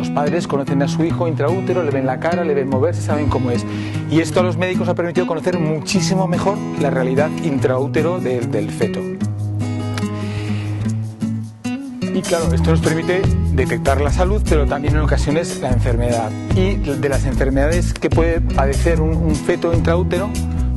los padres conocen a su hijo intraútero, le ven la cara, le ven moverse, saben cómo es. Y esto a los médicos ha permitido conocer muchísimo mejor la realidad intraútero del feto. Y claro, esto nos permite detectar la salud, pero también en ocasiones la enfermedad. Y de las enfermedades que puede padecer un feto intraútero,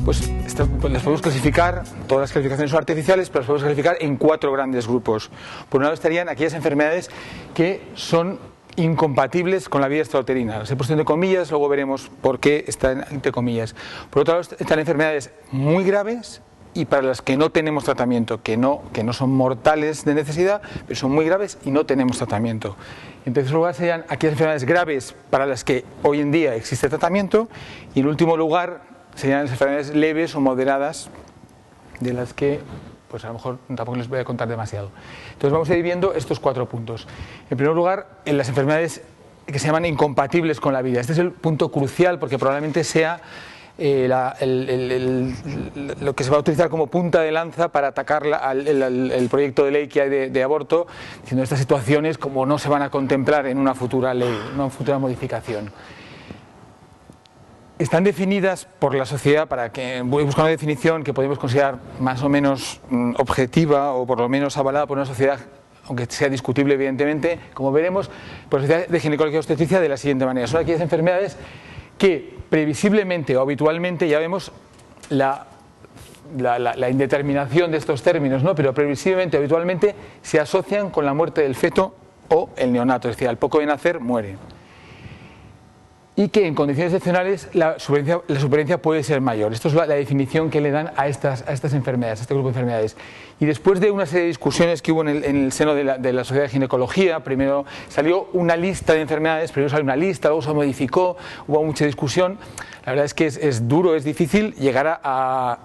pues las podemos clasificar, todas las clasificaciones son artificiales, pero las podemos clasificar en 4 grandes grupos. Por un lado estarían aquellas enfermedades que son incompatibles con la vida extrauterina. Las he puesto entre comillas, luego veremos por qué están entre comillas. Por otro lado están enfermedades muy graves y para las que no tenemos tratamiento, que no son mortales de necesidad, pero son muy graves y no tenemos tratamiento. En tercer lugar serían aquellas enfermedades graves para las que hoy en día existe tratamiento, y en último lugar serían las enfermedades leves o moderadas, de las que pues a lo mejor tampoco les voy a contar demasiado. Entonces vamos a ir viendo estos 4 puntos. En primer lugar, en las enfermedades que se llaman incompatibles con la vida. Este es el punto crucial porque probablemente sea lo que se va a utilizar como punta de lanza para atacar el proyecto de ley que hay de aborto, diciendo estas situaciones como no se van a contemplar en una futura ley, una futura modificación. Están definidas por la sociedad, voy a buscar una definición que podemos considerar más o menos objetiva o por lo menos avalada por una sociedad, aunque sea discutible evidentemente, como veremos, por la Sociedad de Ginecología y Obstetricia de la siguiente manera. Son aquellas enfermedades que previsiblemente o habitualmente, ya vemos la indeterminación de estos términos, ¿no? Pero previsiblemente o habitualmente se asocian con la muerte del feto o el neonato, es decir, al poco de nacer muere. Y que en condiciones excepcionales la supervivencia puede ser mayor. Esto es la definición que le dan a estas enfermedades, a este grupo de enfermedades. Y después de una serie de discusiones que hubo en el seno de la Sociedad de Ginecología, primero salió una lista de enfermedades, primero salió una lista, luego se modificó, hubo mucha discusión. La verdad es que es duro, es difícil llegar a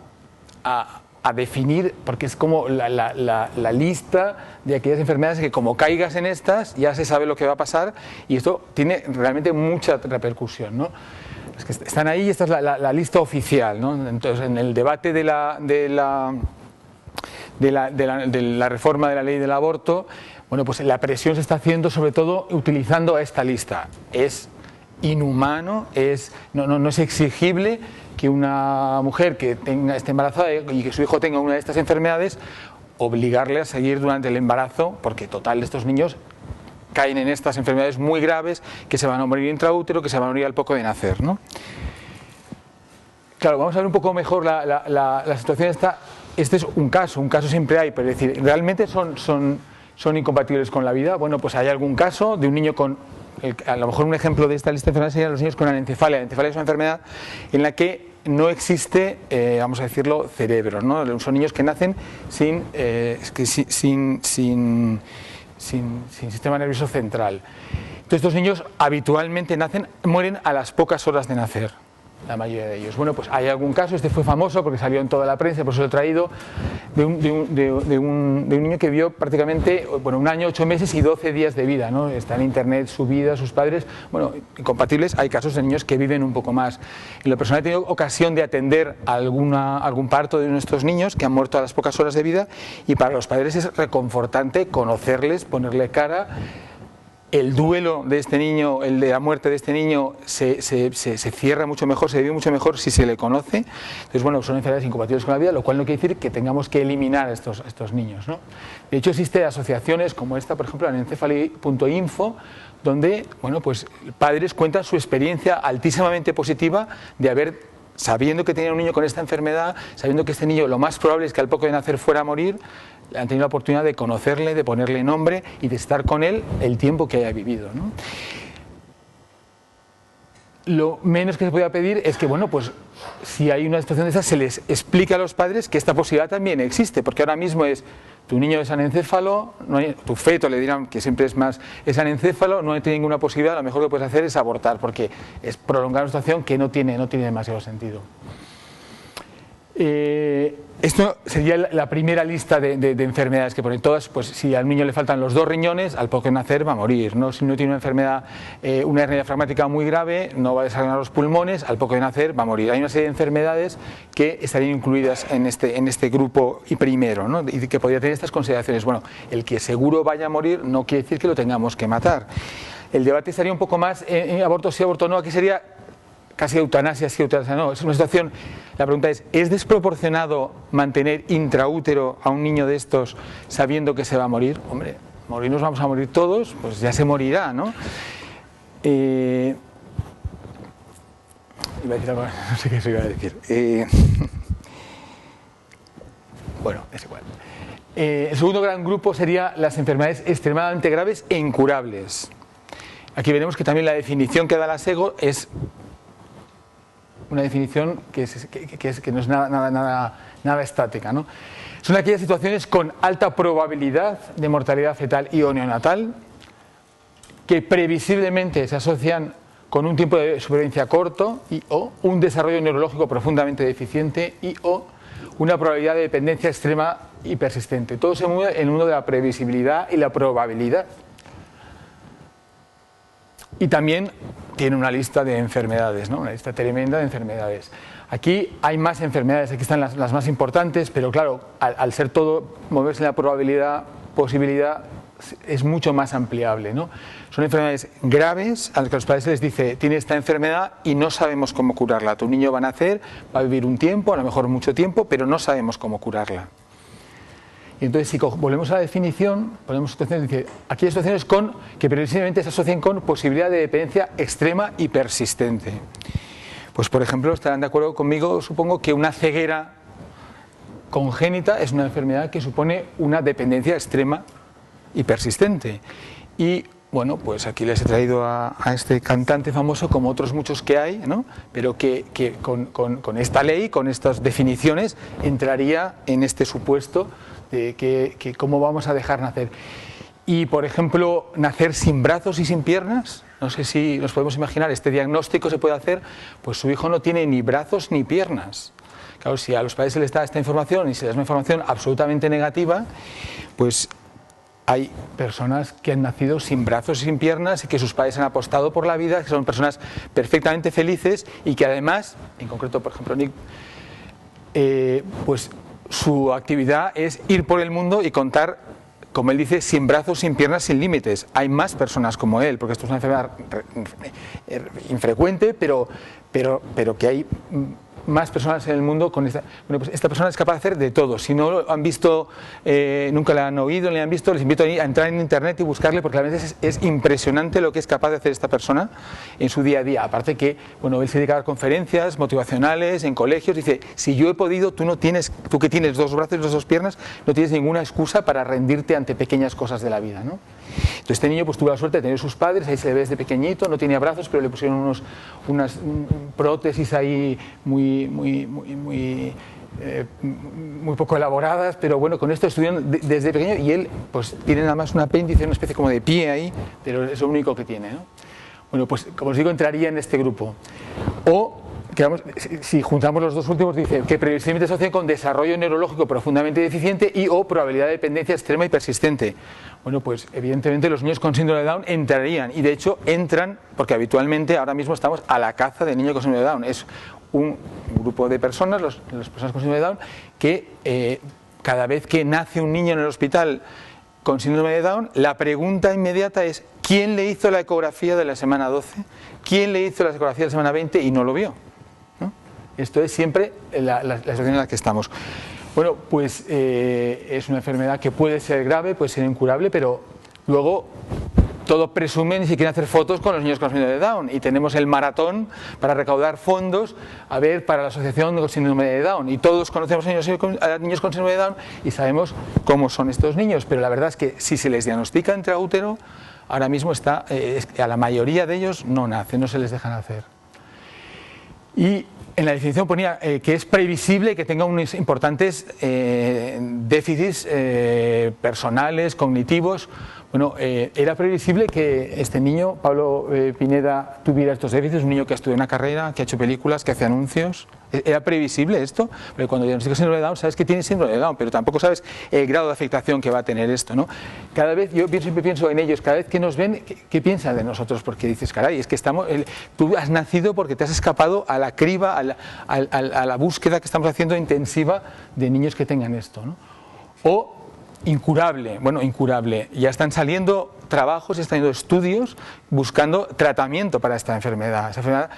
definir, porque es como la lista de aquellas enfermedades que como caigas en estas ya se sabe lo que va a pasar, y esto tiene realmente mucha repercusión, ¿no? Es que están ahí y esta es la lista oficial, ¿no? Entonces en el debate de la reforma de la ley del aborto, bueno, pues la presión se está haciendo sobre todo utilizando esta lista. Es inhumano, no es exigible que una mujer que esté embarazada y que su hijo tenga una de estas enfermedades, obligarle a seguir durante el embarazo, porque total estos niños caen en estas enfermedades muy graves que se van a morir intraútero, que se van a morir al poco de nacer, ¿no? Claro, vamos a ver un poco mejor la situación esta. Este es un caso siempre hay, pero es decir, ¿realmente son incompatibles con la vida? Bueno, pues hay algún caso de un niño con, a lo mejor un ejemplo de esta lista de enfermedades serían los niños con anencefalia. La anencefalia es una enfermedad en la que no existe, vamos a decirlo, cerebro, ¿no? Son niños que nacen sin sistema nervioso central. Entonces estos niños habitualmente mueren a las pocas horas de nacer, la mayoría de ellos. Bueno, pues hay algún caso, este fue famoso porque salió en toda la prensa, por eso lo he traído, de un niño que vio prácticamente 1 año, 8 meses y 12 días de vida, ¿no? Está en internet su vida, sus padres, bueno, incompatibles. Hay casos de niños que viven un poco más. En lo personal he tenido ocasión de atender algún parto de nuestros niños que han muerto a las pocas horas de vida, y para los padres es reconfortante conocerles, ponerle cara. El duelo de este niño, el de la muerte de este niño, se cierra mucho mejor, se vive mucho mejor si se le conoce. Entonces, bueno, son enfermedades incompatibles con la vida, lo cual no quiere decir que tengamos que eliminar a estos niños, ¿no? De hecho, existen asociaciones como esta, por ejemplo, anencefali.info, donde, bueno, pues padres cuentan su experiencia altísimamente positiva de sabiendo que tenía un niño con esta enfermedad, sabiendo que este niño lo más probable es que al poco de nacer fuera a morir, han tenido la oportunidad de conocerle, de ponerle nombre y de estar con él el tiempo que haya vivido, ¿no? Lo menos que se podía pedir es que, bueno, pues si hay una situación de esas, se les explique a los padres que esta posibilidad también existe, porque ahora mismo tu niño es anencéfalo, tu feto le dirán que siempre es anencéfalo, no tiene ninguna posibilidad, lo mejor que puedes hacer es abortar, porque es prolongar una situación que no tiene demasiado sentido. Esto sería la primera lista de enfermedades que pone todas. Pues si al niño le faltan los 2 riñones, al poco de nacer va a morir, ¿no? Si no tiene una enfermedad, una hernia diafragmática muy grave, no va a desarrollar los pulmones, al poco de nacer va a morir. Hay una serie de enfermedades que estarían incluidas en este grupo y primero, ¿no? Y que podría tener estas consideraciones. Bueno, el que seguro vaya a morir no quiere decir que lo tengamos que matar. el debate estaría un poco más en aborto sí, aborto no. Aquí sería casi eutanasia sí, eutanasia no. Es una situación, la pregunta ¿es desproporcionado mantener intraútero a un niño de estos sabiendo que se va a morir? Hombre, morir nos vamos a morir todos, pues ya se morirá, ¿no? Iba a decir algo, no sé qué se iba a decir. Bueno, es igual. El segundo gran grupo sería las enfermedades extremadamente graves e incurables. Aquí veremos que también la definición que da la SEGO es una definición que no es nada estática, ¿no? Son aquellas situaciones con alta probabilidad de mortalidad fetal y o neonatal que previsiblemente se asocian con un tiempo de supervivencia corto y o un desarrollo neurológico profundamente deficiente y o una probabilidad de dependencia extrema y persistente. Todo se mueve en el mundo de la previsibilidad y la probabilidad. Y también tiene una lista de enfermedades, ¿no? Una lista tremenda de enfermedades. Aquí hay más enfermedades, aquí están las más importantes, pero claro, al ser todo moverse en la probabilidad, posibilidad, es mucho más ampliable, ¿no? Son enfermedades graves a las que los padres se les dice, tiene esta enfermedad y no sabemos cómo curarla. Tu niño va a nacer, va a vivir un tiempo, a lo mejor mucho tiempo, pero no sabemos cómo curarla. Y entonces si volvemos a la definición, ponemos situaciones, dice, aquí hay situaciones que previsiblemente se asocian con posibilidad de dependencia extrema y persistente. Pues por ejemplo, estarán de acuerdo conmigo, supongo que una ceguera congénita es una enfermedad que supone una dependencia extrema y persistente. Y bueno, pues aquí les he traído a este cantante famoso, como otros muchos que hay, ¿no? Pero que con esta ley, con estas definiciones, entraría en este supuesto de que cómo vamos a dejar nacer. Y por ejemplo, nacer sin brazos y sin piernas, no sé si nos podemos imaginar, este diagnóstico se puede hacer, pues su hijo no tiene ni brazos ni piernas. Claro, si a los padres se les da esta información y se les da una información absolutamente negativa, pues hay personas que han nacido sin brazos y sin piernas y que sus padres han apostado por la vida, que son personas perfectamente felices y que además, en concreto por ejemplo Nick, pues su actividad es ir por el mundo y contar, como él dice, sin brazos, sin piernas, sin límites. Hay más personas como él, porque esto es una enfermedad infrecuente, pero que hay más personas en el mundo con esta. Bueno, pues esta persona es capaz de hacer de todo. Si no lo han visto, nunca la han oído, ni la han visto, les invito a entrar en internet y buscarle, porque a veces es impresionante lo que es capaz de hacer esta persona en su día a día. Aparte que, bueno, él se dedica a dar conferencias motivacionales en colegios, dice, si yo he podido, tú que tienes dos brazos y dos piernas, no tienes ninguna excusa para rendirte ante pequeñas cosas de la vida, ¿no? Entonces este niño pues tuvo la suerte de tener sus padres, ahí se le ve desde pequeñito, no tenía brazos, pero le pusieron unas prótesis ahí muy poco elaboradas, pero bueno, con esto estudian desde pequeño y él pues tiene nada más un apéndice, una especie como de pie ahí, pero es lo único que tiene, ¿no? Bueno, pues como os digo, entraría en este grupo. O si juntamos los dos últimos, dice que previsiblemente se asocia con desarrollo neurológico profundamente deficiente y o probabilidad de dependencia extrema y persistente. Bueno, pues evidentemente los niños con síndrome de Down entrarían, y de hecho entran, porque habitualmente ahora mismo estamos a la caza del niño con síndrome de Down. Es un grupo de personas, las personas con síndrome de Down, que cada vez que nace un niño en el hospital con síndrome de Down, la pregunta inmediata es ¿quién le hizo la ecografía de la semana 12? ¿Quién le hizo la ecografía de la semana 20 y no lo vio? ¿No? Esto es siempre la situación en la que estamos. Bueno, pues es una enfermedad que puede ser grave, puede ser incurable, pero luego todos presumen y se quieren hacer fotos con los niños con síndrome de Down, y tenemos el maratón para recaudar fondos para la asociación con síndrome de Down, y todos conocemos a niños con síndrome de Down y sabemos cómo son estos niños, pero la verdad es que si se les diagnostica intraútero, ahora mismo a la mayoría de ellos no nacen, no se les deja nacer. Y en la definición ponía que es previsible que tenga unos importantes déficits personales, cognitivos. Bueno, era previsible que este niño, Pablo Pineda, tuviera estos déficits, un niño que estudia una carrera, que ha hecho películas, que hace anuncios. ¿Era previsible esto? Porque cuando diagnosticas síndrome de Down, sabes que tiene síndrome de Down, pero tampoco sabes el grado de afectación que va a tener esto, ¿no? Cada vez, yo siempre pienso en ellos, cada vez que nos ven, ¿qué piensan de nosotros? Porque dices, caray, es que tú has nacido porque te has escapado a la criba, a la búsqueda que estamos haciendo intensiva de niños que tengan esto, ¿no? O incurable, bueno, incurable, ya están saliendo trabajos, se están haciendo estudios buscando tratamiento para esta enfermedad. Esa enfermedad,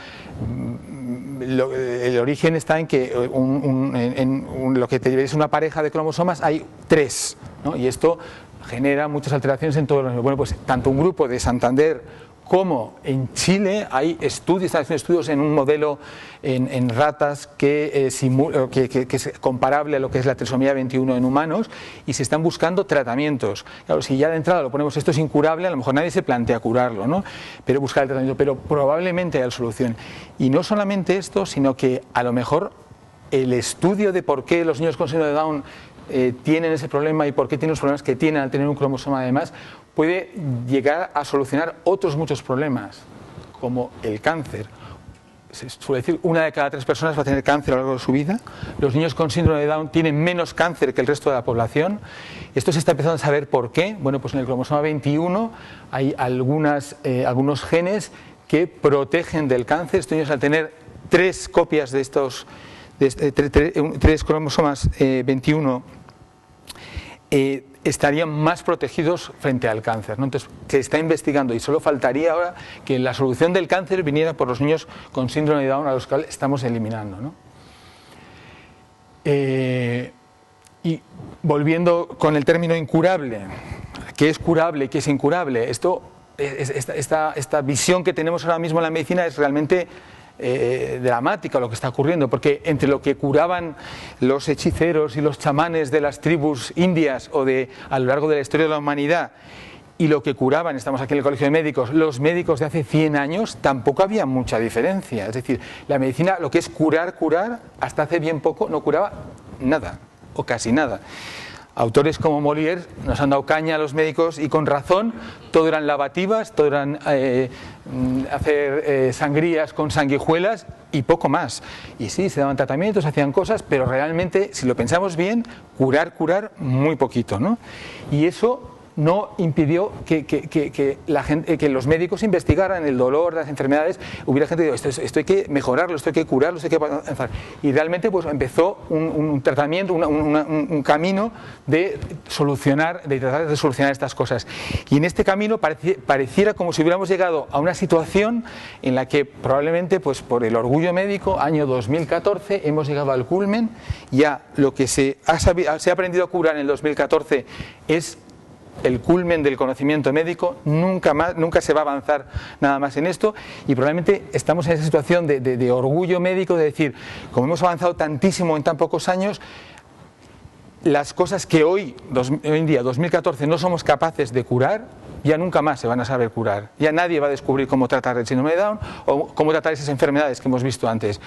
el origen está en que lo que es una pareja de cromosomas hay 3, ¿no? Y esto genera muchas alteraciones en todos los... Bueno, pues tanto un grupo de Santander como en Chile hay estudios, están haciendo estudios en un modelo en ratas que es comparable a lo que es la trisomía 21 en humanos, y se están buscando tratamientos. Claro, si ya de entrada lo ponemos, esto es incurable, a lo mejor nadie se plantea curarlo, ¿no? Pero buscar el tratamiento, pero probablemente hay solución. Y no solamente esto, sino que a lo mejor el estudio de por qué los niños con síndrome de Down tienen ese problema y por qué tienen los problemas que tienen al tener un cromosoma de más, puede llegar a solucionar otros muchos problemas, como el cáncer. Se suele decir, 1 de cada 3 personas va a tener cáncer a lo largo de su vida. Los niños con síndrome de Down tienen menos cáncer que el resto de la población. Esto se está empezando a saber por qué. Bueno, pues en el cromosoma 21 hay algunos genes que protegen del cáncer. Estos niños, al tener 3 copias de estos, 3 cromosomas 21, estarían más protegidos frente al cáncer, ¿no? Entonces se está investigando, y solo faltaría ahora que la solución del cáncer viniera por los niños con síndrome de Down, a los que estamos eliminando, ¿no? Y volviendo con el término incurable, ¿qué es curable y qué es incurable? Esta visión que tenemos ahora mismo en la medicina es realmente dramática lo que está ocurriendo, porque entre lo que curaban los hechiceros y los chamanes de las tribus indias a lo largo de la historia de la humanidad, y lo que curaban, estamos aquí en el Colegio de Médicos, los médicos de hace 100 años, tampoco había mucha diferencia. Es decir, la medicina, lo que es curar, hasta hace bien poco no curaba nada, o casi nada. Autores como Molière nos han dado caña a los médicos, y con razón. Todo eran lavativas, todo eran hacer sangrías con sanguijuelas y poco más. Y sí, se daban tratamientos, hacían cosas, pero realmente, si lo pensamos bien, curar muy poquito, ¿no? Y eso no impidió que los médicos investigaran el dolor, las enfermedades. Hubiera gente que dijo, esto hay que mejorarlo, esto hay que curarlo, esto hay que avanzar. Y realmente pues empezó un tratamiento, un camino de tratar de solucionar estas cosas. Y en este camino pareciera como si hubiéramos llegado a una situación en la que probablemente, pues por el orgullo médico, año 2014, hemos llegado al culmen. Ya lo que se ha aprendido a curar en el 2014 es el culmen del conocimiento médico. Nunca se va a avanzar nada más en esto, y probablemente estamos en esa situación de orgullo médico, de decir, como hemos avanzado tantísimo en tan pocos años, las cosas que hoy en día, 2014, no somos capaces de curar, ya nunca más se van a saber curar. Ya nadie va a descubrir cómo tratar el síndrome de Down o cómo tratar esas enfermedades que hemos visto antes.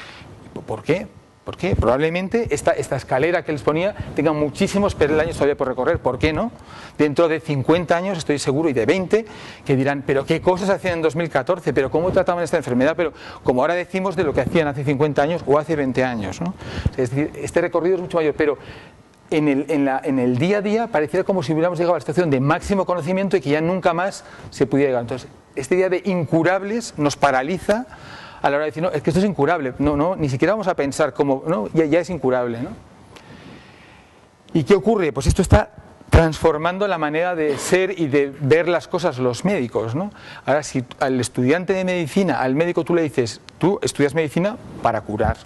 ¿Por qué? Porque probablemente esta escalera que les ponía tenga muchísimos peldaños todavía por recorrer. ¿Por qué no? Dentro de 50 años, estoy seguro, y de 20, que dirán, pero qué cosas hacían en 2014, pero cómo trataban esta enfermedad, pero como ahora decimos de lo que hacían hace 50 años o hace 20 años, ¿no? Es decir, este recorrido es mucho mayor, pero en el día a día pareciera como si hubiéramos llegado a la situación de máximo conocimiento y que ya nunca más se pudiera llegar. Entonces, este día de incurables nos paraliza a la hora de decir, no, es que esto es incurable, no, ni siquiera vamos a pensar cómo, no, ya es incurable, ¿no? ¿Y qué ocurre? Pues esto está transformando la manera de ser y de ver las cosas los médicos, ¿no? Ahora, si al estudiante de medicina, al médico tú le dices, tú estudias medicina para curar,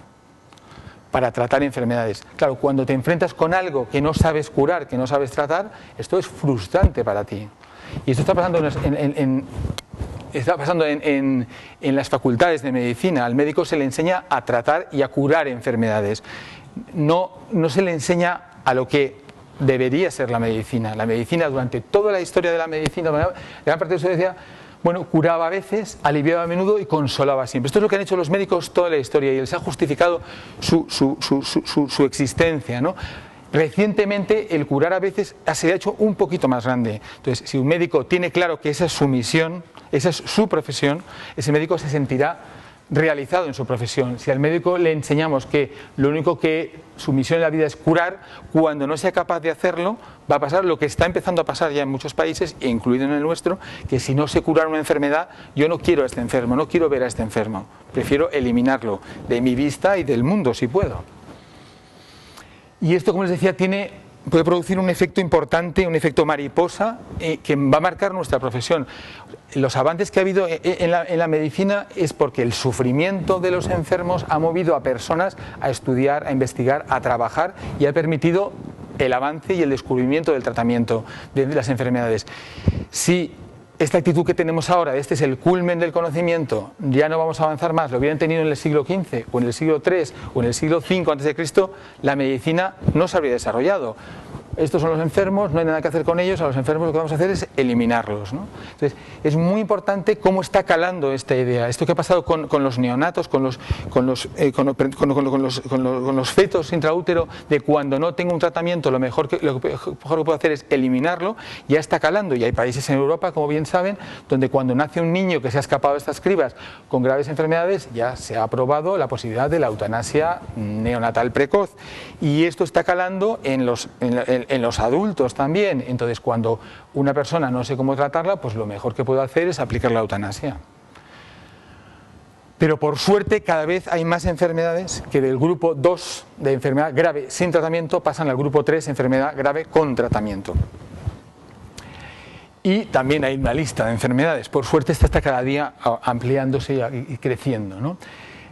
para tratar enfermedades. Claro, cuando te enfrentas con algo que no sabes curar, que no sabes tratar, esto es frustrante para ti. Y esto está pasando en las facultades de medicina. Al médico se le enseña a tratar y a curar enfermedades. No se le enseña a lo que debería ser la medicina. La medicina, durante toda la historia de la medicina, gran parte de eso decía, bueno, curaba a veces, aliviaba a menudo y consolaba siempre. Esto es lo que han hecho los médicos toda la historia, y les ha justificado su existencia, ¿no? Recientemente el curar a veces se ha hecho un poquito más grande. Entonces, si un médico tiene claro que esa es su misión, esa es su profesión, ese médico se sentirá realizado en su profesión. Si al médico le enseñamos que lo único que su misión en la vida es curar, cuando no sea capaz de hacerlo, va a pasar lo que está empezando a pasar ya en muchos países, incluido en el nuestro, que si no sé curar una enfermedad, yo no quiero a este enfermo, no quiero ver a este enfermo, prefiero eliminarlo de mi vista y del mundo si puedo. Y esto, como les decía, tiene puede producir un efecto importante, un efecto mariposa, que va a marcar nuestra profesión. Los avances que ha habido en la medicina es porque el sufrimiento de los enfermos ha movido a personas a estudiar, a investigar, a trabajar y ha permitido el avance y el descubrimiento del tratamiento de las enfermedades. Si esta actitud que tenemos ahora, este es el culmen del conocimiento, ya no vamos a avanzar más, lo hubieran tenido en el siglo XV o en el siglo III o en el siglo V a.C., la medicina no se habría desarrollado. Estos son los enfermos, no hay nada que hacer con ellos, a los enfermos lo que vamos a hacer es eliminarlos, ¿no? Entonces, es muy importante cómo está calando esta idea. Esto que ha pasado con los neonatos, con los fetos intraútero, de cuando no tengo un tratamiento, lo mejor que puedo hacer es eliminarlo, ya está calando. Y hay países en Europa, como bien saben, donde cuando nace un niño que se ha escapado de estas cribas con graves enfermedades, ya se ha aprobado la posibilidad de la eutanasia neonatal precoz. Y esto está calando en los adultos también. Entonces, cuando una persona no sé cómo tratarla, pues lo mejor que puedo hacer es aplicar la eutanasia. Pero por suerte cada vez hay más enfermedades que del grupo 2 de enfermedad grave sin tratamiento pasan al grupo 3, enfermedad grave con tratamiento. Y también hay una lista de enfermedades. Por suerte esta está cada día ampliándose y creciendo, ¿no?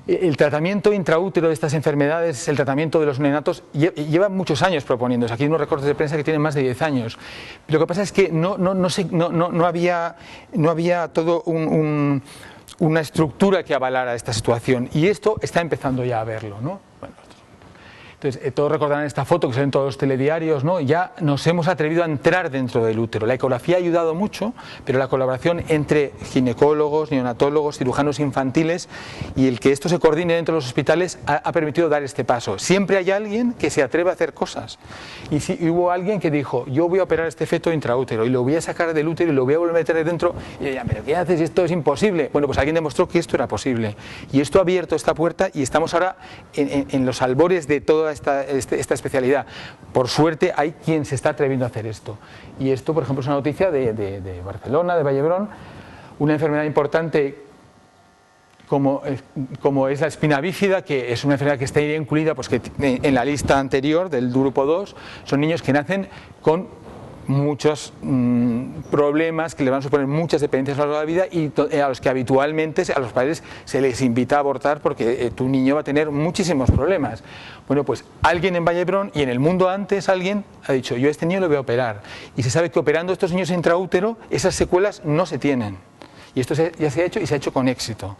El tratamiento intraútero de estas enfermedades, el tratamiento de los neonatos, lleva muchos años proponiéndose. Aquí hay unos recortes de prensa que tienen más de 10 años. Lo que pasa es que no había todo una estructura que avalara esta situación. Y esto está empezando ya a verlo, ¿no? Bueno, entonces, todos recordarán esta foto que sale en todos los telediarios, ¿no? Ya nos hemos atrevido a entrar dentro del útero. La ecografía ha ayudado mucho, pero la colaboración entre ginecólogos, neonatólogos, cirujanos infantiles y el que esto se coordine dentro de los hospitales ha permitido dar este paso. Siempre hay alguien que se atreve a hacer cosas. Y si hubo alguien que dijo, yo voy a operar este feto intraútero y lo voy a sacar del útero y lo voy a volver a meter dentro, y yo, ¿pero qué haces? Esto es imposible. Bueno, pues alguien demostró que esto era posible. Y esto ha abierto esta puerta y estamos ahora en los albores de toda esta especialidad. Por suerte hay quien se está atreviendo a hacer esto. Y esto, por ejemplo, es una noticia de Barcelona, de Vallebrón, una enfermedad importante como es la espina bífida, que es una enfermedad que está incluida pues, que en la lista anterior del grupo 2, son niños que nacen con muchos problemas que le van a suponer muchas dependencias a lo largo de la vida y a los que habitualmente a los padres se les invita a abortar porque tu niño va a tener muchísimos problemas. Bueno, pues alguien en Vallebrón y en el mundo antes alguien ha dicho, yo a este niño lo voy a operar. Y se sabe que operando estos niños intraútero esas secuelas no se tienen. Y esto ya se ha hecho y se ha hecho con éxito.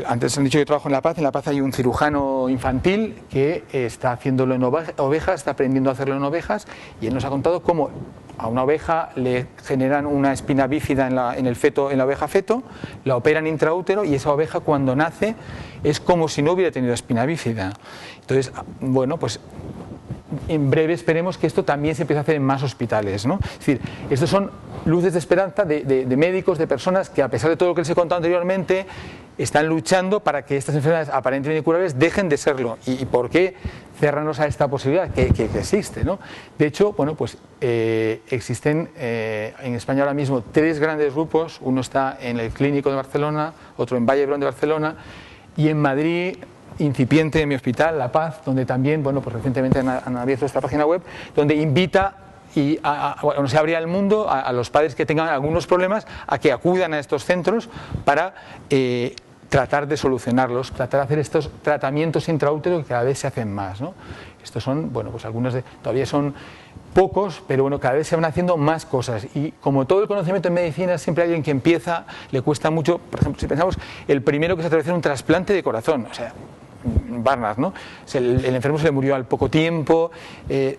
Antes han dicho que yo trabajo en La Paz. En La Paz hay un cirujano infantil que está haciéndolo en ovejas, está aprendiendo a hacerlo en ovejas, y él nos ha contado cómo a una oveja le generan una espina bífida en la oveja feto, la operan intraútero y esa oveja cuando nace es como si no hubiera tenido espina bífida. Entonces, bueno, pues en breve esperemos que esto también se empiece a hacer en más hospitales, ¿no? Es decir, estos son luces de esperanza de médicos, de personas que a pesar de todo lo que les he contado anteriormente, están luchando para que estas enfermedades aparentemente incurables dejen de serlo. ¿Y por qué cerrarnos a esta posibilidad que existe, ¿no? De hecho, bueno, pues existen en España ahora mismo 3 grandes grupos. Uno está en el Clínico de Barcelona, otro en Vallebrón de Barcelona y en Madrid, incipiente en mi hospital, La Paz, donde también, bueno, pues recientemente han abierto esta página web, donde invita y bueno, se abría al mundo a los padres que tengan algunos problemas a que acudan a estos centros para tratar de solucionarlos, tratar de hacer estos tratamientos intraútero que cada vez se hacen más, ¿no? Estos son, bueno, pues algunos todavía son pocos, pero bueno, cada vez se van haciendo más cosas. Y como todo el conocimiento en medicina, siempre hay alguien que empieza, le cuesta mucho. Por ejemplo, si pensamos, el primero que se atrevió a hacer un trasplante de corazón, o sea, Barnard, ¿no? El enfermo se le murió al poco tiempo.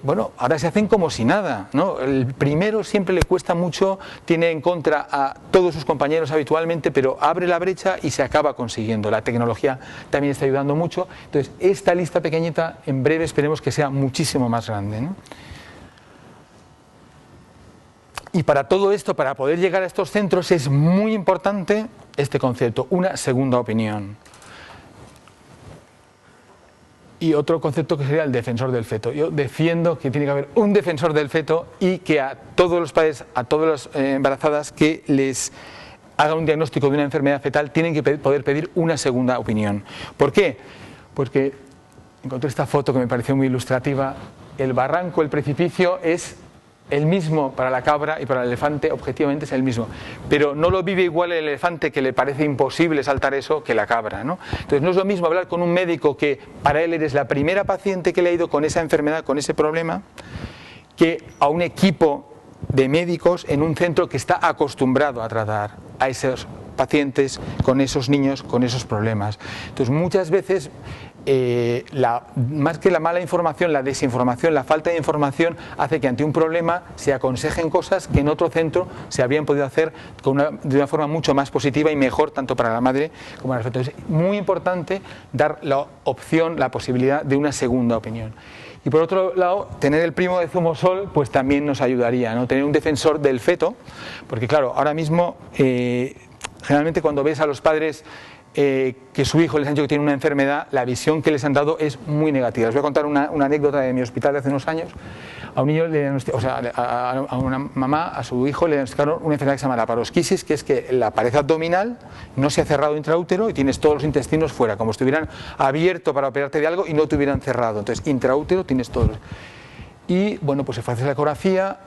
Bueno, ahora se hacen como si nada, ¿no? El primero siempre le cuesta mucho, tiene en contra a todos sus compañeros habitualmente, pero abre la brecha y se acaba consiguiendo. La tecnología también está ayudando mucho. Entonces, esta lista pequeñita, en breve esperemos que sea muchísimo más grande, ¿no? Y para todo esto, para poder llegar a estos centros, es muy importante este concepto, una segunda opinión. Y otro concepto que sería el defensor del feto. Yo defiendo que tiene que haber un defensor del feto y que a todos los padres, a todas las embarazadas que les haga un diagnóstico de una enfermedad fetal tienen que poder pedir una segunda opinión. ¿Por qué? Porque encontré esta foto que me pareció muy ilustrativa. El barranco, el precipicio es el mismo para la cabra y para el elefante, objetivamente es el mismo, pero no lo vive igual el elefante, que le parece imposible saltar eso, que la cabra, ¿no? Entonces no es lo mismo hablar con un médico que para él eres la primera paciente que le ha ido con esa enfermedad, con ese problema, que a un equipo de médicos en un centro que está acostumbrado a tratar a esos pacientes, con esos niños, con esos problemas. Entonces muchas veces más que la mala información, la desinformación, la falta de información hace que ante un problema se aconsejen cosas que en otro centro se habrían podido hacer de una forma mucho más positiva y mejor tanto para la madre como para el feto. Es muy importante dar la opción, la posibilidad de una segunda opinión. Y por otro lado, tener el primo de zumosol pues también nos ayudaría, ¿no? Tener un defensor del feto, porque claro, ahora mismo generalmente cuando ves a los padres que su hijo les ha dicho que tiene una enfermedad, la visión que les han dado es muy negativa. Les voy a contar una anécdota de mi hospital de hace unos años. A un niño, a una mamá, a su hijo le diagnosticaron una enfermedad que se llama la parosquisis, que es que la pared abdominal no se ha cerrado intraútero y tienes todos los intestinos fuera, como si estuvieran abierto para operarte de algo y no te hubieran cerrado. Entonces, intraútero tienes todos. Y bueno, pues se fue a hacer la ecografía.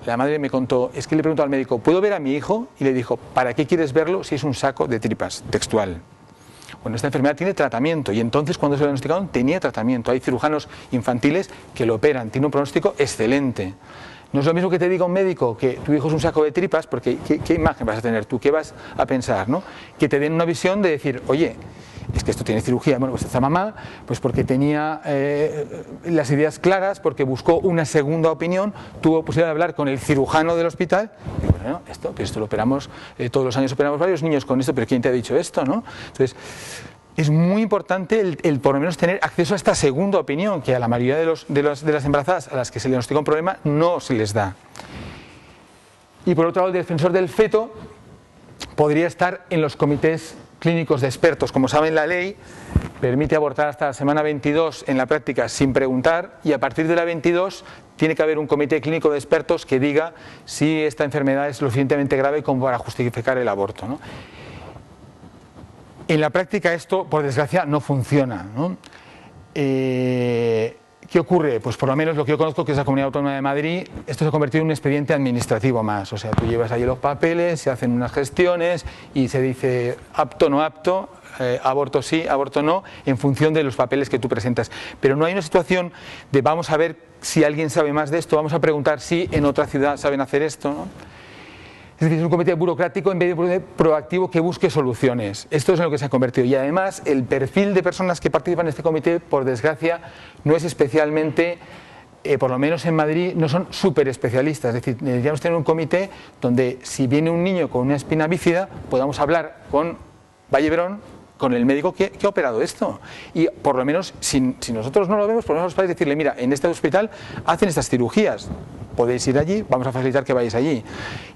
La madre me contó, es que le preguntó al médico, ¿puedo ver a mi hijo? Y le dijo, ¿para qué quieres verlo si es un saco de tripas? Textual. Bueno, esta enfermedad tiene tratamiento y entonces cuando se lo diagnosticaron tenía tratamiento. Hay cirujanos infantiles que lo operan, tiene un pronóstico excelente. No es lo mismo que te diga un médico que tu hijo es un saco de tripas, porque ¿qué imagen vas a tener tú? ¿Qué vas a pensar, no? Que te den una visión de decir, oye, es que esto tiene cirugía. Bueno, pues esta mamá, pues porque tenía las ideas claras, porque buscó una segunda opinión, tuvo posibilidad de hablar con el cirujano del hospital. Y bueno, esto lo operamos, todos los años operamos varios niños con esto, pero ¿quién te ha dicho esto, no? Entonces, es muy importante el por lo menos tener acceso a esta segunda opinión, que a la mayoría de las embarazadas a las que se le diagnostica un problema no se les da. Y por otro lado, el defensor del feto podría estar en los comités clínicos de expertos. Como saben, la ley permite abortar hasta la semana 22 en la práctica sin preguntar, y a partir de la 22 tiene que haber un comité clínico de expertos que diga si esta enfermedad es lo suficientemente grave como para justificar el aborto, ¿no? En la práctica esto, por desgracia, no funciona, ¿no? ¿Qué ocurre? Pues por lo menos lo que yo conozco, que es la Comunidad Autónoma de Madrid, esto se ha convertido en un expediente administrativo más. O sea, tú llevas allí los papeles, se hacen unas gestiones y se dice apto, no apto, aborto sí, aborto no, en función de los papeles que tú presentas. Pero no hay una situación de vamos a ver si alguien sabe más de esto, vamos a preguntar si en otra ciudad saben hacer esto, ¿no? Es decir, es un comité burocrático en vez de un proactivo que busque soluciones. Esto es en lo que se ha convertido. Y además, el perfil de personas que participan en este comité, por desgracia, no es especialmente, por lo menos en Madrid, no son súper especialistas. Es decir, necesitamos tener un comité donde, si viene un niño con una espina bífida, podamos hablar con Vallebrón, con el médico que ha operado esto. Y por lo menos, si nosotros no lo vemos, por lo menos los padres decirle, mira, en este hospital hacen estas cirugías, podéis ir allí, vamos a facilitar que vayáis allí.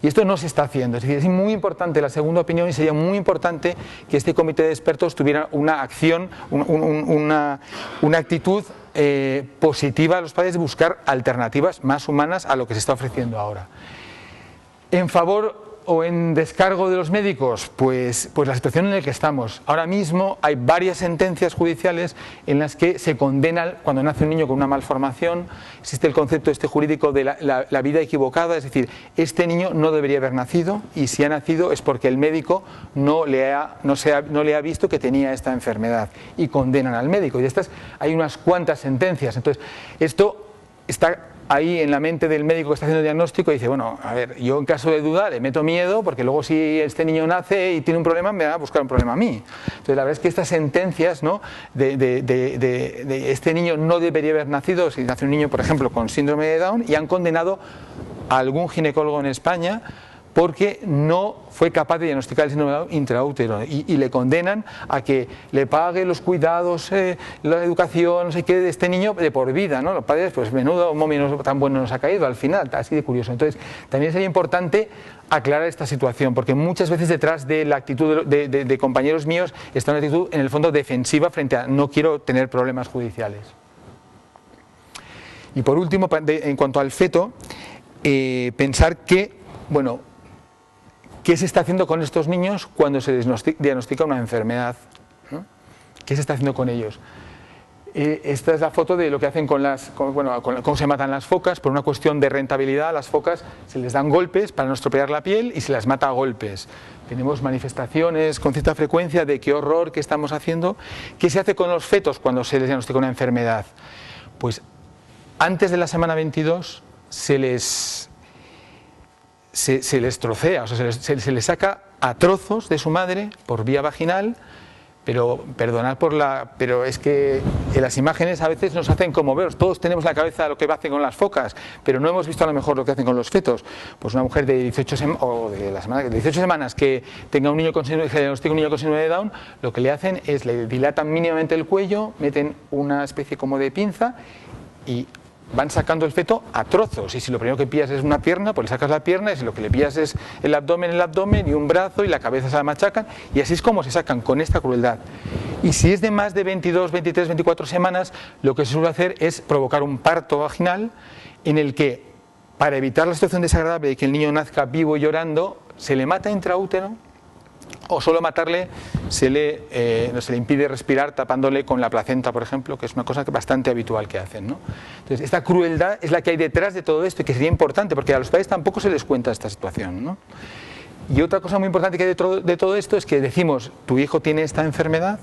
Y esto no se está haciendo. Es decir, es muy importante la segunda opinión, y sería muy importante que este comité de expertos tuviera una acción, una actitud positiva a los padres de buscar alternativas más humanas a lo que se está ofreciendo ahora. En favor o en descargo de los médicos, pues la situación en la que estamos. Ahora mismo hay varias sentencias judiciales en las que se condena cuando nace un niño con una malformación. Existe el concepto jurídico de la vida equivocada, es decir, este niño no debería haber nacido, y si ha nacido es porque el médico no le ha visto que tenía esta enfermedad, y condenan al médico. Y de estas hay unas cuantas sentencias. Entonces, esto está ahí en la mente del médico que está haciendo el diagnóstico, y dice, bueno, a ver, yo en caso de duda le meto miedo, porque luego si este niño nace y tiene un problema, me va a buscar un problema a mí. Entonces la verdad es que estas sentencias, ¿no?, de este niño no debería haber nacido, si nace un niño, por ejemplo, con síndrome de Down, y han condenado a algún ginecólogo en España porque no fue capaz de diagnosticar el síndrome de Down intraútero, y le condenan a que le pague los cuidados, la educación, no sé qué, de este niño de por vida, ¿no? Los padres, pues menudo momio tan bueno nos ha caído al final, así de curioso. Entonces, también sería importante aclarar esta situación, porque muchas veces detrás de la actitud de compañeros míos está una actitud, en el fondo, defensiva frente a no quiero tener problemas judiciales. Y por último, en cuanto al feto, pensar que, bueno, ¿qué se está haciendo con estos niños cuando se les diagnostica una enfermedad, ¿no? ¿Qué se está haciendo con ellos? Esta es la foto de lo que hacen cómo se matan las focas. Por una cuestión de rentabilidad, a las focas se les dan golpes para no estropear la piel y se las mata a golpes. Tenemos manifestaciones con cierta frecuencia de qué horror, qué estamos haciendo. ¿Qué se hace con los fetos cuando se les diagnostica una enfermedad? Pues antes de la semana 22 se les trocea, o sea, se les saca a trozos de su madre por vía vaginal. Pero perdonad pero es que las imágenes a veces nos hacen conmoveros. Todos tenemos en la cabeza lo que hacen con las focas, pero no hemos visto a lo mejor lo que hacen con los fetos. Pues una mujer de 18 semanas que tenga un niño con síndrome de Down, lo que le hacen es le dilatan mínimamente el cuello, meten una especie como de pinza y van sacando el feto a trozos, y si lo primero que pillas es una pierna, pues le sacas la pierna, y si lo que le pillas es el abdomen y un brazo, y la cabeza se la machacan, y así es como se sacan, con esta crueldad. Y si es de más de 22, 23, 24 semanas, lo que se suele hacer es provocar un parto vaginal, en el que, para evitar la situación desagradable de que el niño nazca vivo y llorando, se le mata intraútero, o solo matarle se le impide respirar tapándole con la placenta, por ejemplo, que es una cosa bastante habitual que hacen, ¿no? Entonces, esta crueldad es la que hay detrás de todo esto y que sería importante, porque a los padres tampoco se les cuenta esta situación, ¿no? Y otra cosa muy importante que hay de todo esto es que decimos, tu hijo tiene esta enfermedad,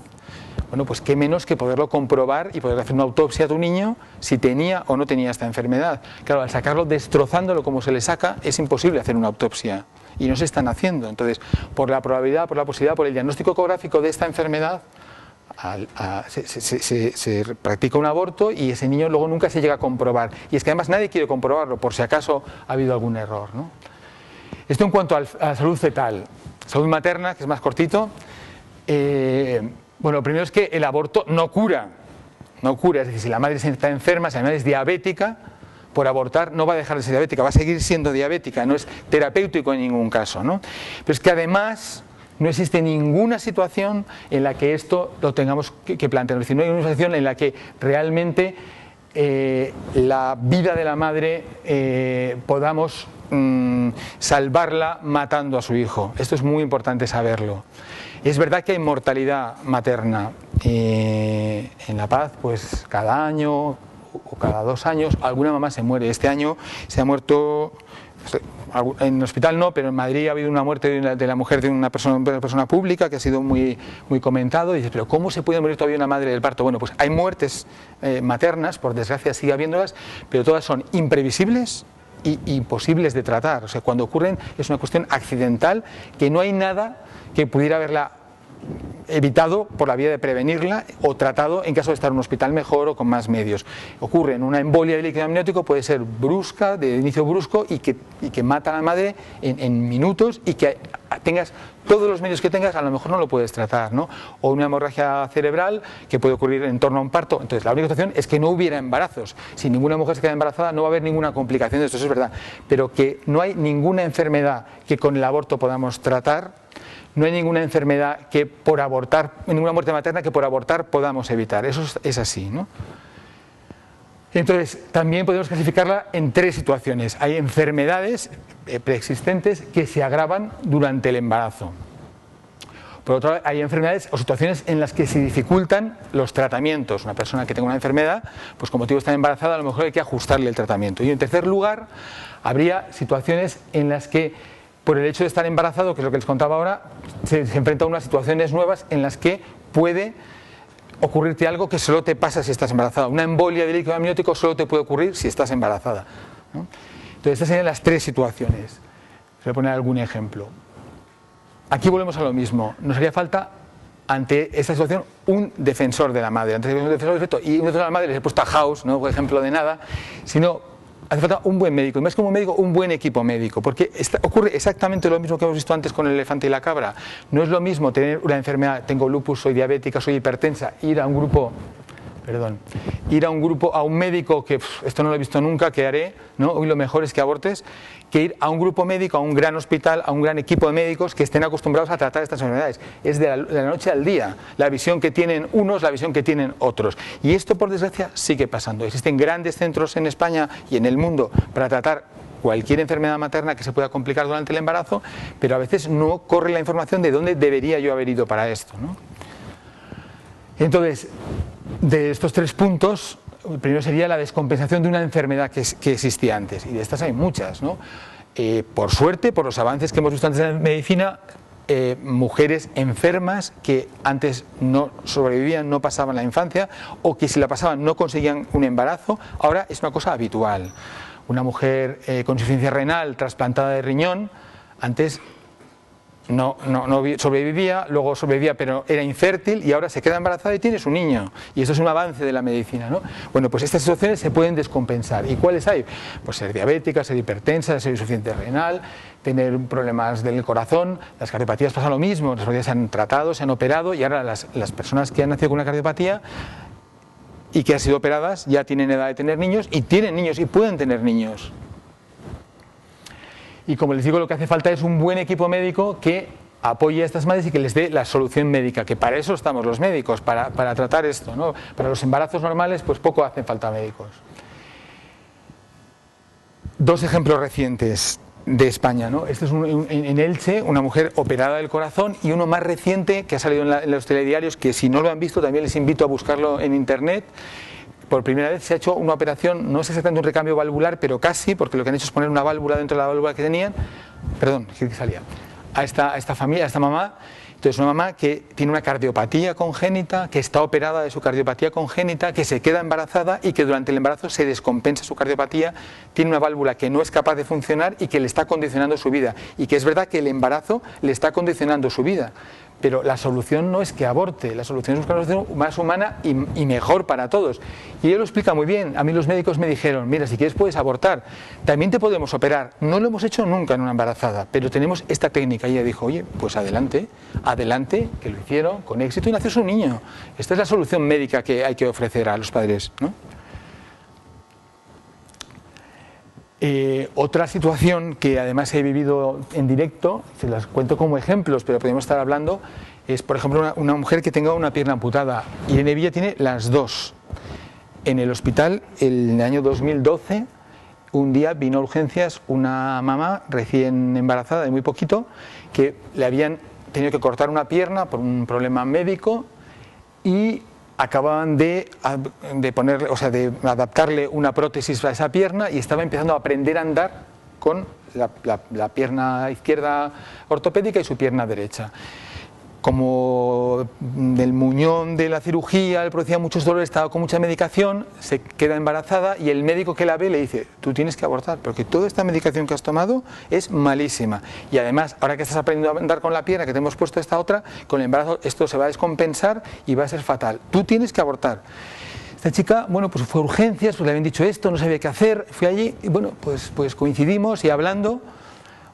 bueno, pues qué menos que poderlo comprobar y poder hacer una autopsia a tu niño si tenía o no tenía esta enfermedad. Claro, al sacarlo destrozándolo como se le saca, es imposible hacer una autopsia. Y no se están haciendo. Entonces, por la probabilidad, por la posibilidad, por el diagnóstico ecográfico de esta enfermedad, se practica un aborto y ese niño luego nunca se llega a comprobar. Y es que además nadie quiere comprobarlo, por si acaso ha habido algún error, ¿no? Esto en cuanto a la salud fetal. Salud materna, que es más cortito. Bueno, lo primero es que el aborto no cura. No cura, es decir, si la madre está enferma, si la madre es diabética, por abortar no va a dejar de ser diabética, va a seguir siendo diabética, no es terapéutico en ningún caso, ¿no? Pero es que además no existe ninguna situación en la que esto lo tengamos que plantear, es decir, no hay ninguna situación en la que realmente la vida de la madre podamos salvarla matando a su hijo. Esto es muy importante saberlo. Es verdad que hay mortalidad materna en La Paz, pues cada año o cada 2 años alguna mamá se muere. Este año se ha muerto, en el hospital no, pero en Madrid ha habido una muerte de la mujer de una persona pública que ha sido muy comentado. Y dices, pero ¿cómo se puede morir todavía una madre del parto? Bueno, pues hay muertes maternas, por desgracia sigue habiéndolas, pero todas son imprevisibles y imposibles de tratar. O sea, cuando ocurren es una cuestión accidental que no hay nada que pudiera haberla evitado por la vía de prevenirla o tratado en caso de estar en un hospital mejor o con más medios. Ocurre en una embolia de líquido amniótico, puede ser brusca, de inicio brusco y que mata a la madre en minutos, y que tengas todos los medios que tengas, a lo mejor no lo puedes tratar, ¿no? O una hemorragia cerebral que puede ocurrir en torno a un parto. Entonces la única situación es que no hubiera embarazos. Si ninguna mujer se queda embarazada no va a haber ninguna complicación de esto, eso es verdad, pero que no hay ninguna enfermedad que con el aborto podamos tratar. No hay ninguna enfermedad que por abortar, ninguna muerte materna que por abortar podamos evitar. Eso es así, ¿no? Entonces, también podemos clasificarla en 3 situaciones. Hay enfermedades preexistentes que se agravan durante el embarazo. Por otro lado, hay enfermedades o situaciones en las que se dificultan los tratamientos. Una persona que tenga una enfermedad, pues con motivo de estar embarazada, a lo mejor hay que ajustarle el tratamiento. Y en tercer lugar, habría situaciones en las que, por el hecho de estar embarazado, que es lo que les contaba ahora, se enfrenta a unas situaciones nuevas en las que puede ocurrirte algo que solo te pasa si estás embarazada. Una embolia de líquido amniótico solo te puede ocurrir si estás embarazada, ¿no? Entonces, estas serían las 3 situaciones. Voy a poner algún ejemplo. Aquí volvemos a lo mismo. Nos haría falta, ante esta situación, un defensor de la madre. Antes de un defensor del feto y un defensor de la madre les he puesto a House, no por ejemplo de nada, sino hace falta un buen médico, y más como un médico, un buen equipo médico, porque ocurre exactamente lo mismo que hemos visto antes con el elefante y la cabra. No es lo mismo tener una enfermedad, tengo lupus, soy diabética, soy hipertensa, ir a un grupo, a un médico que esto no lo he visto nunca, ¿qué haré? ¿No? Hoy lo mejor es que abortes, que ir a un grupo médico, a un gran hospital, a un gran equipo de médicos que estén acostumbrados a tratar estas enfermedades. Es de la noche al día, la visión que tienen unos, la visión que tienen otros. Y esto, por desgracia, sigue pasando. Existen grandes centros en España y en el mundo para tratar cualquier enfermedad materna que se pueda complicar durante el embarazo, pero a veces no corre la información de dónde debería yo haber ido para esto, ¿no? Entonces, de estos 3 puntos, el primero sería la descompensación de una enfermedad que existía antes, y de estas hay muchas, ¿no? Por suerte, por los avances que hemos visto antes en la medicina, mujeres enfermas que antes no sobrevivían, no pasaban la infancia, o que si la pasaban no conseguían un embarazo, ahora es una cosa habitual. Una mujer con insuficiencia renal trasplantada de riñón, antes no sobrevivía, luego sobrevivía pero era infértil y ahora se queda embarazada y tiene su niño, y esto es un avance de la medicina, ¿no? Bueno, pues estas situaciones se pueden descompensar. ¿Y cuáles hay? Pues ser diabética, ser hipertensa, ser insuficiente renal, tener problemas del corazón. Las cardiopatías pasa lo mismo, las cardiopatías se han tratado, se han operado, y ahora las personas que han nacido con una cardiopatía y que han sido operadas ya tienen edad de tener niños, y tienen niños y pueden tener niños. Y como les digo, lo que hace falta es un buen equipo médico que apoye a estas madres y que les dé la solución médica, que para eso estamos los médicos, para tratar esto, ¿no? Para los embarazos normales, pues poco hacen falta médicos. 2 ejemplos recientes de España, ¿no? Este es en Elche, una mujer operada del corazón, y uno más reciente que ha salido en los telediarios, que si no lo han visto también les invito a buscarlo en internet. Por primera vez se ha hecho una operación, no es exactamente un recambio valvular, pero casi, porque lo que han hecho es poner una válvula dentro de la válvula que tenían, perdón, que salía, a esta familia, a esta mamá. Entonces, una mamá que tiene una cardiopatía congénita, que está operada de su cardiopatía congénita, que se queda embarazada y que durante el embarazo se descompensa su cardiopatía, tiene una válvula que no es capaz de funcionar y que le está condicionando su vida. Y que es verdad que el embarazo le está condicionando su vida. Pero la solución no es que aborte, la solución es buscar una solución más humana y mejor para todos. Y ella lo explica muy bien. A mí los médicos me dijeron, mira, si quieres puedes abortar, también te podemos operar. No lo hemos hecho nunca en una embarazada, pero tenemos esta técnica. Y ella dijo, oye, pues adelante, adelante, que lo hicieron con éxito y nació su niño. Esta es la solución médica que hay que ofrecer a los padres, ¿no? Otra situación que además he vivido en directo, se las cuento como ejemplos, pero podemos estar hablando, es por ejemplo una mujer que tenga una pierna amputada. Irene Villa tiene las 2. En el hospital, en el año 2012, un día vino a urgencias una mamá recién embarazada de muy poquito, que le habían tenido que cortar una pierna por un problema médico, y acababan de ponerle, o sea, de adaptarle una prótesis a esa pierna, y estaba empezando a aprender a andar con la pierna izquierda ortopédica y su pierna derecha. Como del muñón de la cirugía le producía muchos dolores, estaba con mucha medicación, se queda embarazada y el médico que la ve le dice, tú tienes que abortar, porque toda esta medicación que has tomado es malísima, y además ahora que estás aprendiendo a andar con la pierna que te hemos puesto esta otra, con el embarazo esto se va a descompensar y va a ser fatal, tú tienes que abortar. Esta chica, bueno, pues fue a urgencias, pues le habían dicho esto, no sabía qué hacer, fui allí y bueno, pues coincidimos y hablando.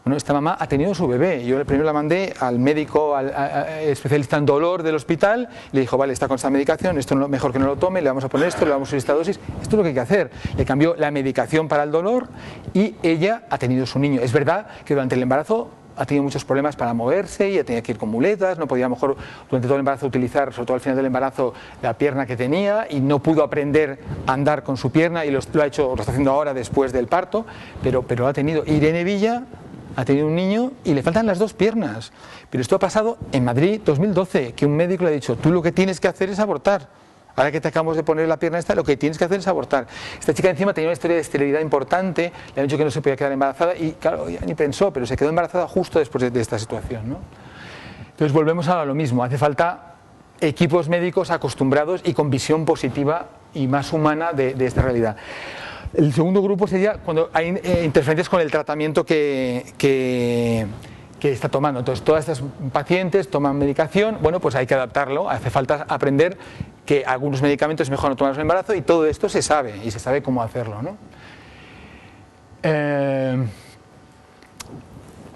Bueno, esta mamá ha tenido su bebé. Yo primero la mandé al médico, al especialista en dolor del hospital, le dijo, vale, está con esta medicación, esto no, mejor que no lo tome, le vamos a poner esto, le vamos a subir esta dosis, esto es lo que hay que hacer. Le cambió la medicación para el dolor y ella ha tenido su niño. Es verdad que durante el embarazo ha tenido muchos problemas para moverse, y tenía que ir con muletas, no podía a lo mejor durante todo el embarazo utilizar, sobre todo al final del embarazo, la pierna que tenía, y no pudo aprender a andar con su pierna, y lo está haciendo ahora después del parto, pero ha tenido. Irene Villa ha tenido un niño y le faltan las 2 piernas. Pero esto ha pasado en Madrid 2012, que un médico le ha dicho, tú lo que tienes que hacer es abortar. Ahora que te acabamos de poner la pierna esta, lo que tienes que hacer es abortar. Esta chica encima tenía una historia de esterilidad importante, le han dicho que no se podía quedar embarazada y claro, ya ni pensó, pero se quedó embarazada justo después de esta situación, ¿no? Entonces volvemos a lo mismo, hace falta equipos médicos acostumbrados y con visión positiva y más humana de esta realidad. El segundo grupo sería cuando hay interferencias con el tratamiento que está tomando. Entonces, todas estas pacientes toman medicación, bueno, pues hay que adaptarlo, hace falta aprender que algunos medicamentos es mejor no tomarlos en el embarazo, y todo esto se sabe, y se sabe cómo hacerlo, ¿no?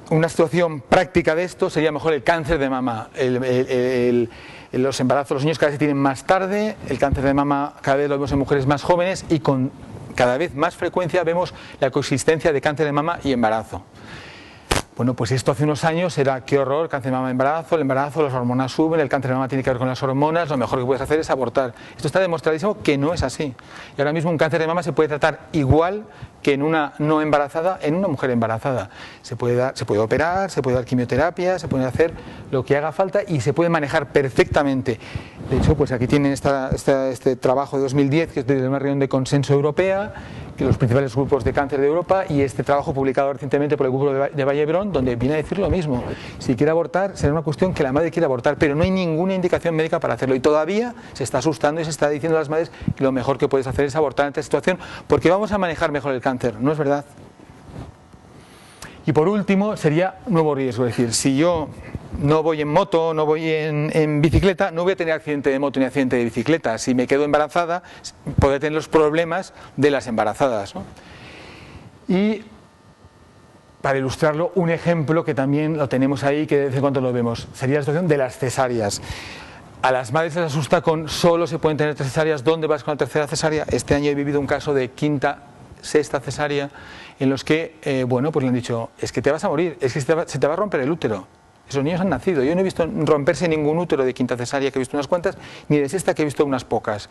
Una situación práctica de esto sería mejor el cáncer de mama. Los embarazos, los niños cada vez se tienen más tarde, el cáncer de mama cada vez lo vemos en mujeres más jóvenes, y con cada vez más frecuencia vemos la coexistencia de cáncer de mama y embarazo. Bueno, pues esto hace unos años era qué horror, cáncer de mama, embarazo, el embarazo, las hormonas suben, el cáncer de mama tiene que ver con las hormonas, lo mejor que puedes hacer es abortar. Esto está demostradísimo que no es así. Y ahora mismo un cáncer de mama se puede tratar igual que en una no embarazada, en una mujer embarazada. Se puede operar, se puede dar quimioterapia, se puede hacer lo que haga falta y se puede manejar perfectamente. De hecho, pues aquí tienen este trabajo de 2010, que es de una reunión de consenso europea, que los principales grupos de cáncer de Europa, y este trabajo publicado recientemente por el grupo de Vall-d'Hebron, donde viene a decir lo mismo. Si quiere abortar, será una cuestión que la madre quiera abortar, pero no hay ninguna indicación médica para hacerlo. Y todavía se está asustando y se está diciendo a las madres que lo mejor que puedes hacer es abortar ante esta situación, porque vamos a manejar mejor el cáncer. No es verdad. Y por último, sería nuevo riesgo. Es decir, si yo no voy en moto, no voy en bicicleta, no voy a tener accidente de moto ni accidente de bicicleta. Si me quedo embarazada, podré tener los problemas de las embarazadas, ¿no? Y para ilustrarlo, un ejemplo que también lo tenemos ahí, que de vez en cuando lo vemos, sería la situación de las cesáreas. A las madres les asusta con solo se pueden tener 3 cesáreas. ¿Dónde vas con la 3ª cesárea? Este año he vivido un caso de 5ª, 6ª cesárea en los que, bueno, pues le han dicho, es que te vas a morir, es que se te va a romper el útero. Esos niños han nacido. Yo no he visto romperse ningún útero de 5ª cesárea, que he visto unas cuantas, ni de 6ª, que he visto unas pocas.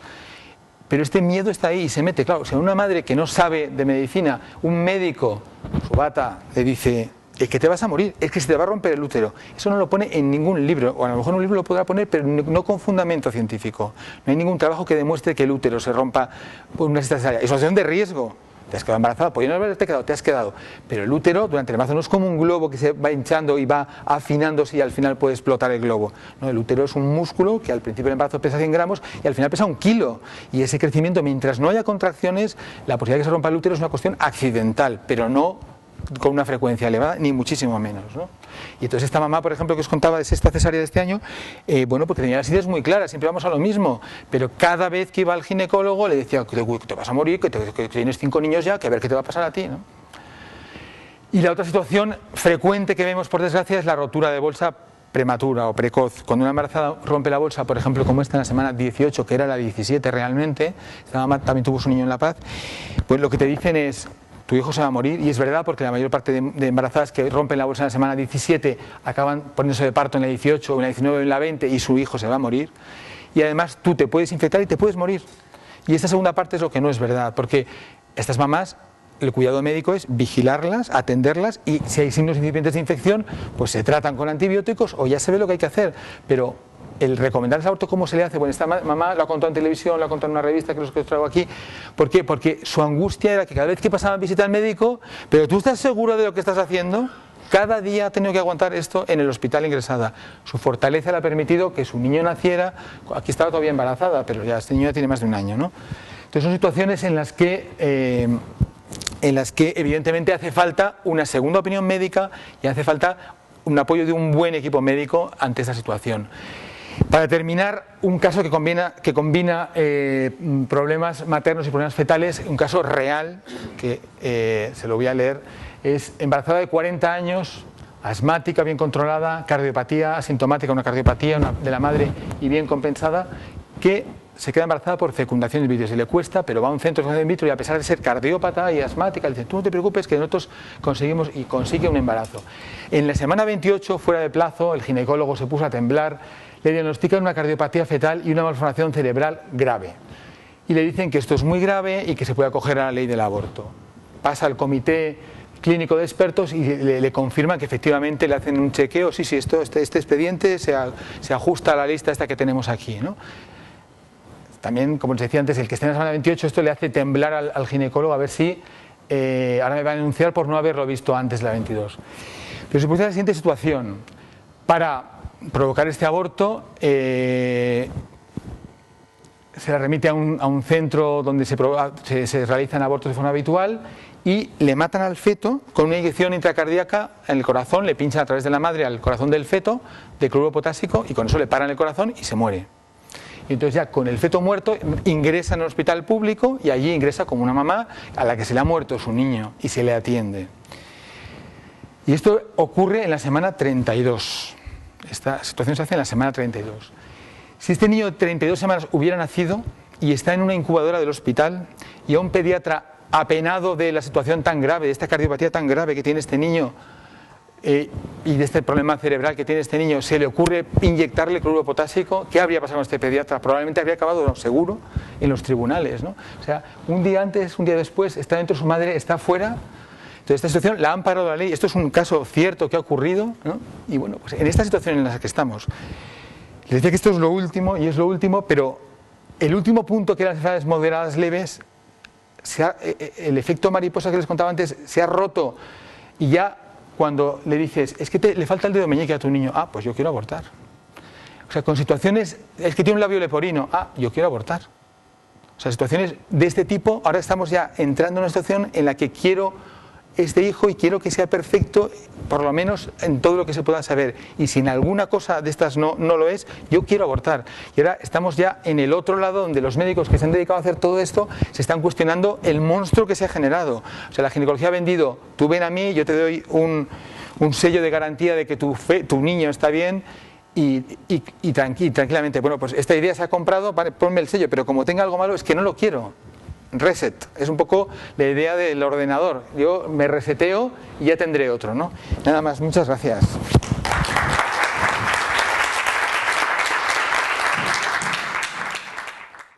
Pero este miedo está ahí y se mete, claro. Si a una madre que no sabe de medicina, un médico, su bata, le dice, es que te vas a morir, es que se te va a romper el útero. Eso no lo pone en ningún libro, o a lo mejor en un libro lo podrá poner, pero no con fundamento científico. No hay ningún trabajo que demuestre que el útero se rompa por una cesárea. Es una situación de riesgo. Te has quedado embarazada, podría no haberte quedado, te has quedado. Pero el útero durante el embarazo no es como un globo que se va hinchando y va afinándose y al final puede explotar el globo. No, el útero es un músculo que al principio del embarazo pesa 100 gramos y al final pesa 1 kilo. Y ese crecimiento, mientras no haya contracciones, la posibilidad de que se rompa el útero es una cuestión accidental, pero no con una frecuencia elevada, ni muchísimo menos, ¿no? Y entonces esta mamá, por ejemplo, que os contaba de 6ª cesárea de este año, bueno, porque tenía las ideas muy claras, siempre vamos a lo mismo, pero cada vez que iba al ginecólogo le decía que te vas a morir, que tienes 5 niños ya, que a ver qué te va a pasar a ti, ¿no? Y la otra situación frecuente que vemos, por desgracia, es la rotura de bolsa prematura o precoz. Cuando una embarazada rompe la bolsa, por ejemplo, como esta en la semana 18, que era la 17 realmente, esta mamá también tuvo su niño en La Paz, pues lo que te dicen es, tu hijo se va a morir, y es verdad, porque la mayor parte de embarazadas que rompen la bolsa en la semana 17 acaban poniéndose de parto en la 18, en la 19 o en la 20 y su hijo se va a morir. Y además tú te puedes infectar y te puedes morir. Y esta segunda parte es lo que no es verdad, porque estas mamás, el cuidado médico es vigilarlas, atenderlas, y si hay signos incipientes de infección, pues se tratan con antibióticos o ya se ve lo que hay que hacer. Pero el recomendar el aborto, ¿cómo se le hace? Bueno, esta mamá lo ha contado en televisión, lo ha contado en una revista que os traigo aquí. ¿Por qué? Porque su angustia era que cada vez que pasaban visita al médico, pero ¿tú estás seguro de lo que estás haciendo? Cada día ha tenido que aguantar esto en el hospital ingresada. Su fortaleza le ha permitido que su niño naciera, aquí estaba todavía embarazada, pero ya este niño ya tiene más de 1 año, ¿no? Entonces son situaciones en las que evidentemente hace falta una segunda opinión médica y hace falta un apoyo de un buen equipo médico ante esta situación. Para terminar, un caso que combina problemas maternos y problemas fetales, un caso real, que se lo voy a leer, es embarazada de 40 años, asmática, bien controlada, cardiopatía asintomática, una cardiopatía de la madre y bien compensada, que se queda embarazada por fecundación in vitro. Se le cuesta, pero va a un centro de fecundación in vitro y a pesar de ser cardiópata y asmática, le dice, tú no te preocupes que nosotros conseguimos, y consigue un embarazo. En la semana 28, fuera de plazo, el ginecólogo se puso a temblar, le diagnostican una cardiopatía fetal y una malformación cerebral grave. Y le dicen que esto es muy grave y que se puede acoger a la ley del aborto. Pasa al comité clínico de expertos y le confirman que efectivamente le hacen un chequeo, sí, este expediente se ajusta a la lista esta que tenemos aquí, ¿no? También, como les decía antes, el que esté en la semana 28, esto le hace temblar al ginecólogo a ver si ahora me va a denunciar por no haberlo visto antes de la 22. Pero se produce la siguiente situación. Para provocar este aborto se le remite a un centro donde se realizan abortos de forma habitual y le matan al feto con una inyección intracardíaca en el corazón, le pinchan a través de la madre al corazón del feto de cloruro potásico y con eso le paran el corazón y se muere. Y entonces ya con el feto muerto ingresa en el hospital público y allí ingresa como una mamá a la que se le ha muerto su niño y se le atiende. Y esto ocurre en la semana 32. Esta situación se hace en la semana 32. Si este niño de 32 semanas hubiera nacido y está en una incubadora del hospital y a un pediatra apenado de la situación tan grave, de esta cardiopatía tan grave que tiene este niño, y de este problema cerebral que tiene este niño, se le ocurre inyectarle cloruro potásico, ¿qué habría pasado con este pediatra? Probablemente habría acabado, no, seguro, en los tribunales, ¿no? O sea, un día antes, un día después, está dentro su madre, está fuera. Entonces, esta situación la ha amparado la ley. Esto es un caso cierto que ha ocurrido, ¿no? Y bueno, pues en esta situación en la que estamos, les decía que esto es lo último, y es lo último, pero el último punto, que eran las enfermedades moderadas leves, el efecto mariposa que les contaba antes se ha roto, y ya cuando le dices, es que le falta el dedo meñique a tu niño, pues yo quiero abortar. O sea, con situaciones, es que tiene un labio leporino, yo quiero abortar. O sea, situaciones de este tipo, ahora estamos ya entrando en una situación en la que quiero este hijo y quiero que sea perfecto, por lo menos en todo lo que se pueda saber, y si en alguna cosa de estas no lo es, yo quiero abortar. Y ahora estamos ya en el otro lado, donde los médicos que se han dedicado a hacer todo esto se están cuestionando el monstruo que se ha generado. O sea, la ginecología ha vendido, tú ven a mí, yo te doy un sello de garantía de que tu niño está bien, y tranquilamente, bueno, pues esta idea se ha comprado, ponme el sello, pero como tenga algo malo es que no lo quiero. Reset, es un poco la idea del ordenador. Yo me reseteo y ya tendré otro, ¿no? Nada más, muchas gracias.